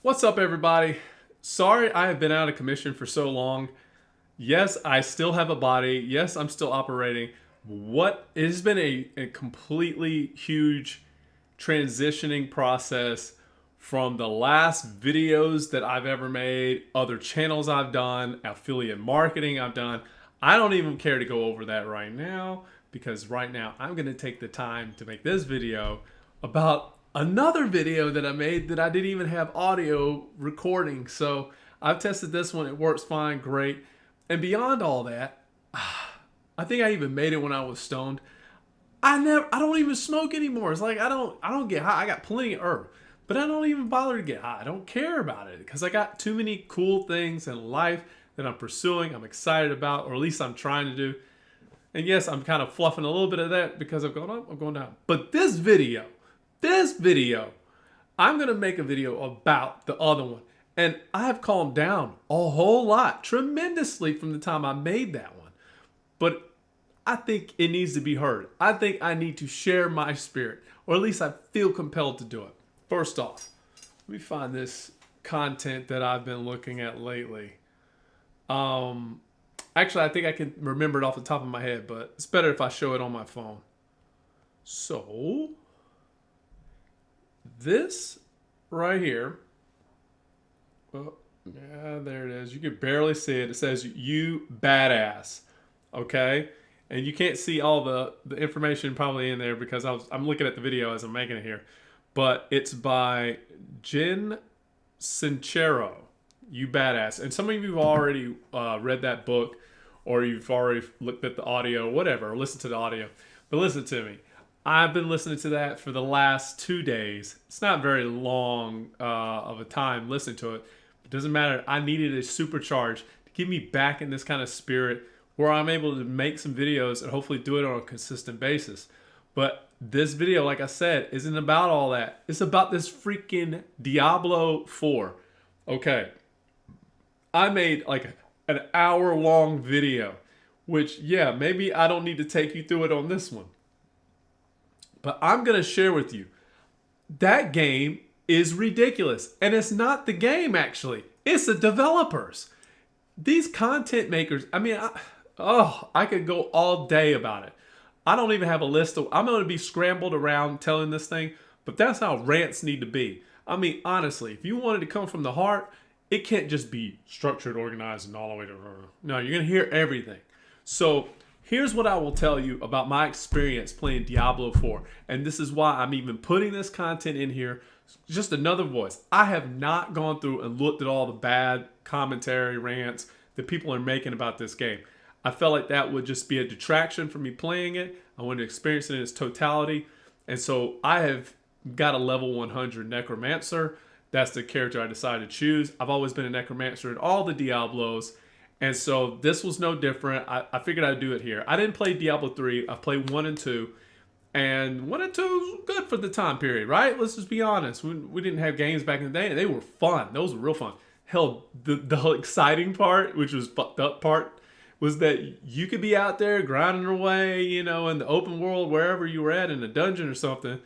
What's up, everybody? Sorry I have been out of commission for so long. Yes, I still have a body. Yes, I'm still operating. What it has been a completely huge transitioning process from the last videos that I've ever made, other channels I've done, affiliate marketing I've done. I don't even care to go over that right now because right now I'm going to take the time to make this video about another video that I made that I didn't even have audio recording. So I've tested this one. It works fine, great. And beyond all that, I think I even made it when I was stoned. I don't even smoke anymore. It's like I don't get high. I got plenty of herb, but I don't even bother to get high. I don't care about it because I got too many cool things in life that I'm pursuing. I'm excited about, or at least I'm trying to do. And yes, I'm kind of fluffing a little bit of that because I'm going up, I'm going down. But this video, I'm gonna make a video about the other one, and I have calmed down a whole lot, tremendously from the time I made that one. But I think it needs to be heard. I think I need to share my spirit, or at least I feel compelled to do it. First off, let me find this content that I've been looking at lately. Actually, I think I can remember it off the top of my head, but it's better if I show it on my phone. So, this right here. Well, yeah, there it is. You can barely see it. It says "You badass." Okay, and you can't see all the information probably in there because I'm looking at the video as I'm making it here, but it's by Jen Sincero. You badass, and some of you have already read that book, or you've already looked at the audio, whatever, or listened to the audio. But listen to me. I've been listening to that for the last 2 days. It's not very long of a time listening to it. It doesn't matter. I needed a supercharge to get me back in this kind of spirit where I'm able to make some videos and hopefully do it on a consistent basis. But this video, like I said, isn't about all that. It's about this freaking Diablo 4. Okay. I made like an hour-long video, which, yeah, maybe I don't need to take you through it on this one. But I'm going to share with you that game is ridiculous. And it's not the game, actually, it's the developers. These content makers, I could go all day about it. I don't even have a list of, I'm going to be scrambled around telling this thing, but that's how rants need to be. I mean, honestly, if you wanted to come from the heart, it can't just be structured, organized, and all the way to, no, you're going to hear everything. So here's what I will tell you about my experience playing Diablo 4. And this is why I'm even putting this content in here. Just another voice. I have not gone through and looked at all the bad commentary rants that people are making about this game. I felt like that would just be a detraction from me playing it. I wanted to experience it in its totality. And so I have got a level 100 Necromancer. That's the character I decided to choose. I've always been a Necromancer in all the Diablos. And so this was no different. I figured I'd do it here. I didn't play Diablo 3. I played 1 and 2. And 1 and 2 was good for the time period, right? Let's just be honest. We didn't have games back in the day, and they were fun. Those were real fun. Hell, the exciting part, which was fucked up part, was that you could be out there grinding away, in the open world, wherever you were at, in a dungeon or something,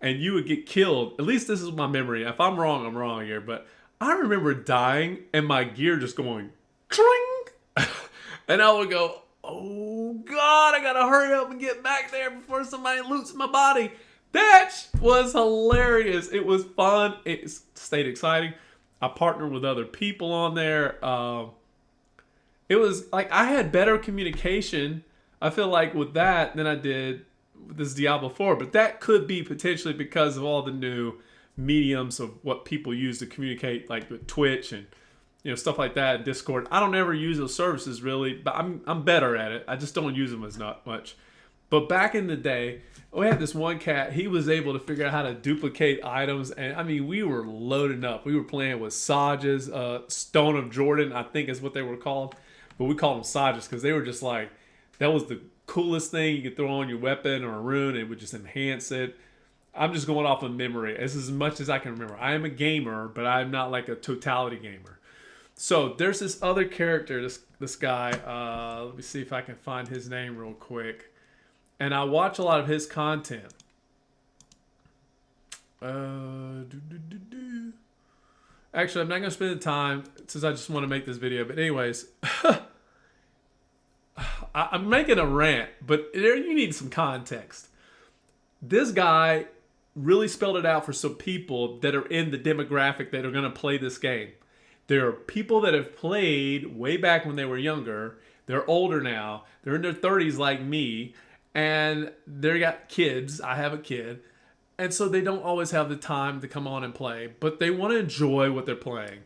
and you would get killed. At least this is my memory. If I'm wrong, I'm wrong here. But I remember dying and my gear just going, tring! And I would go, oh God, I gotta hurry up and get back there before somebody loots my body. That was hilarious. It was fun. It stayed exciting. I partnered with other people on there. It was like I had better communication, I feel like, with that than I did with this Diablo 4. But that could be potentially because of all the new mediums of what people use to communicate, like with Twitch and stuff like that, Discord. I don't ever use those services really, but I'm better at it. I just don't use them as not much. But back in the day, we had this one cat. He was able to figure out how to duplicate items, and I mean, we were loading up. We were playing with Sages, Stone of Jordan, I think is what they were called, but we called them Sages because they were just like, that was the coolest thing you could throw on your weapon or a rune. And it would just enhance it. I'm just going off of memory. This is as much as I can remember. I am a gamer, but I'm not like a totality gamer. So there's this other character, this guy. Let me see if I can find his name real quick. And I watch a lot of his content. Actually, I'm not going to spend the time since I just want to make this video. But anyways, I'm making a rant, but there you need some context. This guy really spelled it out for some people that are in the demographic that are going to play this game. There are people that have played way back when they were younger. They're older now. They're in their 30s like me. And they got kids. I have a kid. And so they don't always have the time to come on and play. But they want to enjoy what they're playing.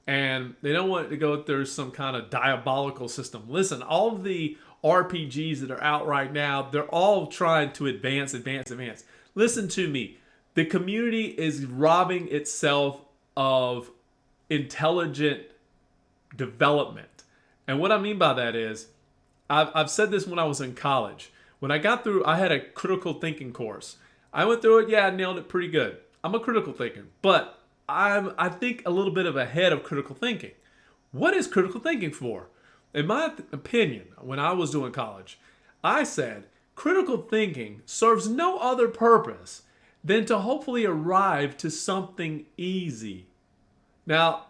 And they don't want it to go through some kind of diabolical system. Listen, all of the RPGs that are out right now, they're all trying to advance. Listen to me. The community is robbing itself of intelligent development. And what I mean by that is, I've said this when I was in college. When I got through, I had a critical thinking course. I went through it, yeah, I nailed it pretty good. I'm a critical thinker, but I think a little bit of ahead of critical thinking. What is critical thinking for? In my opinion, when I was doing college, I said critical thinking serves no other purpose than to hopefully arrive to something easy. Now,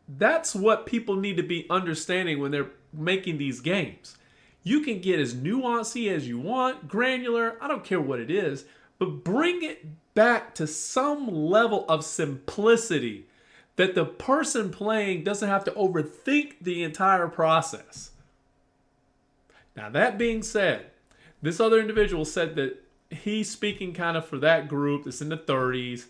that's what people need to be understanding when they're making these games. You can get as nuancey as you want, granular, I don't care what it is, but bring it back to some level of simplicity that the person playing doesn't have to overthink the entire process. Now, that being said, this other individual said that he's speaking kind of for that group that's in the 30s,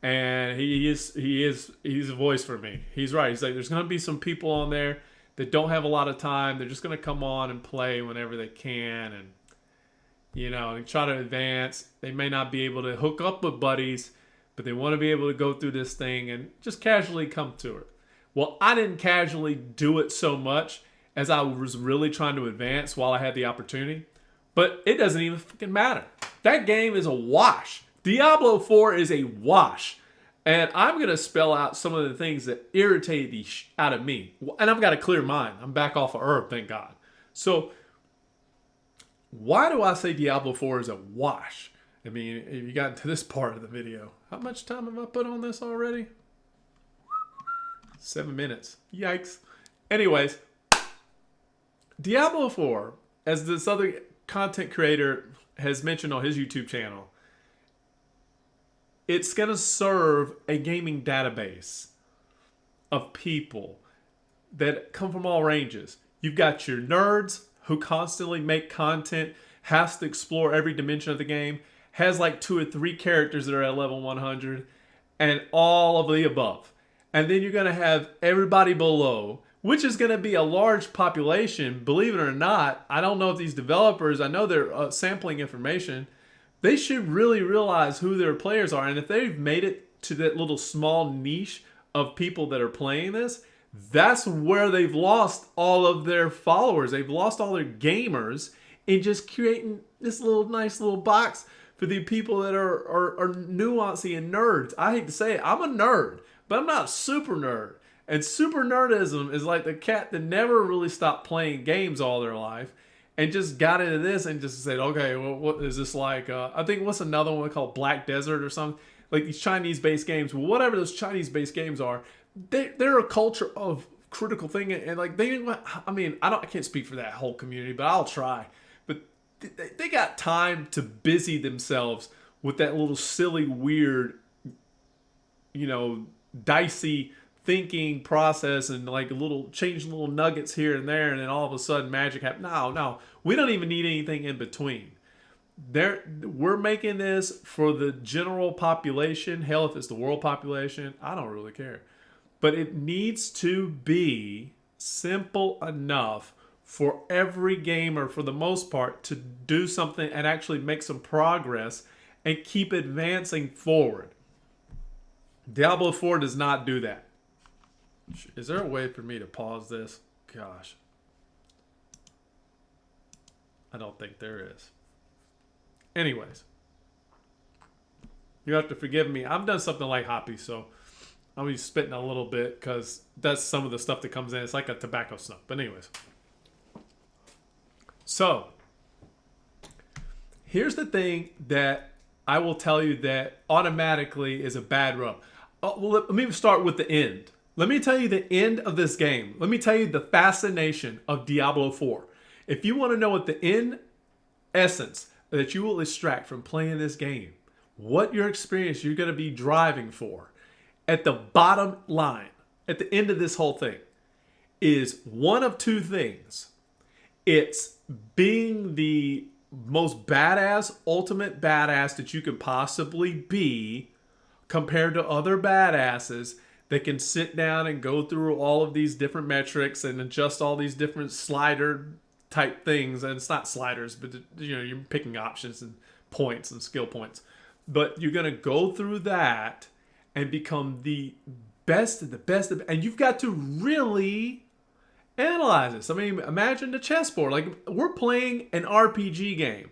and he's a voice for me. He's right. He's like, there's going to be some people on there that don't have a lot of time. They're just going to come on and play whenever they can, and try to advance. They may not be able to hook up with buddies, but they want to be able to go through this thing and just casually come to it. Well, I didn't casually do it so much as I was really trying to advance while I had the opportunity. But it doesn't even fucking matter. That game is a wash. Diablo 4 is a wash. And I'm going to spell out some of the things that irritate the out of me. And I've got a clear mind. I'm back off of Earth, thank God. So, why do I say Diablo 4 is a wash? I mean, if you got to this part of the video, how much time have I put on this already? 7 minutes. Yikes. Anyways, Diablo 4, as this other content creator has mentioned on his YouTube channel, it's going to serve a gaming database of people that come from all ranges. You've got your nerds who constantly make content, has to explore every dimension of the game, has like 2 or 3 characters that are at level 100, and all of the above. And then you're going to have everybody below, which is going to be a large population. Believe it or not, I don't know if these developers, I know they're sampling information, they should really realize who their players are. And if they've made it to that little small niche of people that are playing this, that's where they've lost all of their followers. They've lost all their gamers in just creating this little nice little box for the people that are nuancy and nerds. I hate to say it, I'm a nerd, but I'm not a super nerd. And super nerdism is like the cat that never really stopped playing games all their life and just got into this and just said, okay, well, what is this like? I think what's another one called Black Desert or something? Like these Chinese-based games. Well, whatever those Chinese-based games are, they're a culture of critical thinking. And like I can't speak for that whole community, but I'll try. But they got time to busy themselves with that little silly, weird, dicey thinking process and like change little nuggets here and there, and then all of a sudden magic happens. No, we don't even need anything in between. We're making this for the general population. Hell, if it's the world population, I don't really care. But it needs to be simple enough for every gamer, for the most part, to do something and actually make some progress and keep advancing forward. Diablo 4 does not do that. Is there a way for me to pause this? Gosh. I don't think there is. Anyways. You have to forgive me. I've done something like Hoppy, so I'll be spitting a little bit because that's some of the stuff that comes in. It's like a tobacco snuff. But anyways. So, here's the thing that I will tell you that automatically is a bad rub. well, let me start with the end. Let me tell you the end of this game. Let me tell you the fascination of Diablo 4. If you want to know what the end essence that you will extract from playing this game, what your experience you're going to be driving for, at the bottom line, at the end of this whole thing, is one of two things. It's being the most badass, ultimate badass that you can possibly be compared to other badasses that can sit down and go through all of these different metrics and adjust all these different slider type things. And it's not sliders, but you're picking options and points and skill points. But you're gonna go through that and become the best of the best of, and you've got to really analyze this. I mean, imagine the chessboard. Like, we're playing an RPG game.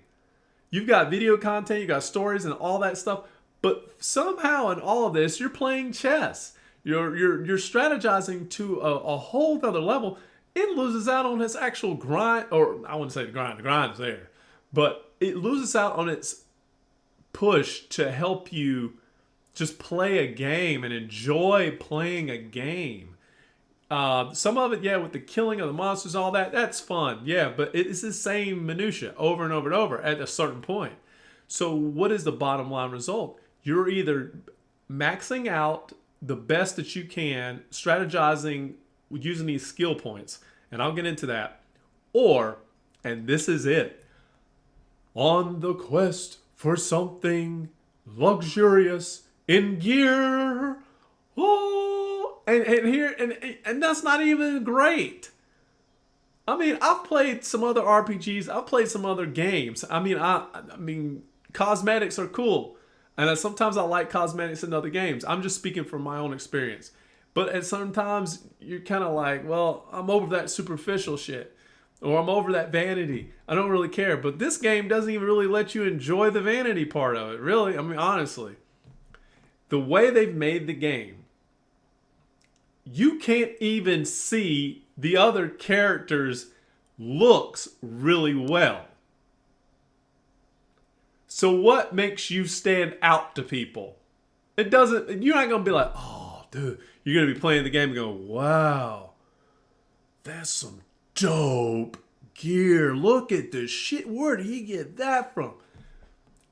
You've got video content, you've got stories and all that stuff, but somehow in all of this, you're playing chess. You're strategizing to a whole other level. It loses out on its actual grind, or I wouldn't say the grind. The grind is there, but it loses out on its push to help you just play a game and enjoy playing a game. Some of it, yeah, with the killing of the monsters, all that, that's fun. Yeah, but it's the same minutia over and over and over at a certain point. So what is the bottom line result? You're either maxing out the best that you can, strategizing using these skill points, and I'll get into that, or, and this is it, on the quest for something luxurious in gear. Oh, and that's not even great. I mean, I've played some other RPGs. I've played some other games. I mean, cosmetics are cool, and sometimes I like cosmetics in other games. I'm just speaking from my own experience. But at sometimes you're kind of like, well, I'm over that superficial shit, or I'm over that vanity. I don't really care. But this game doesn't even really let you enjoy the vanity part of it. Really, I mean, honestly, the way they've made the game, you can't even see the other characters' looks really well. So what makes you stand out to people? It doesn't, you're not going to be like, oh, dude, you're going to be playing the game and go, wow, that's some dope gear. Look at this shit. Where did he get that from?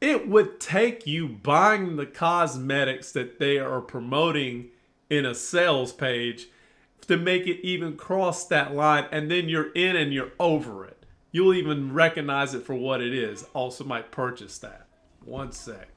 It would take you buying the cosmetics that they are promoting in a sales page to make it even cross that line, and then you're in and you're over it. You'll even recognize it for what it is. Also might purchase that. One sec.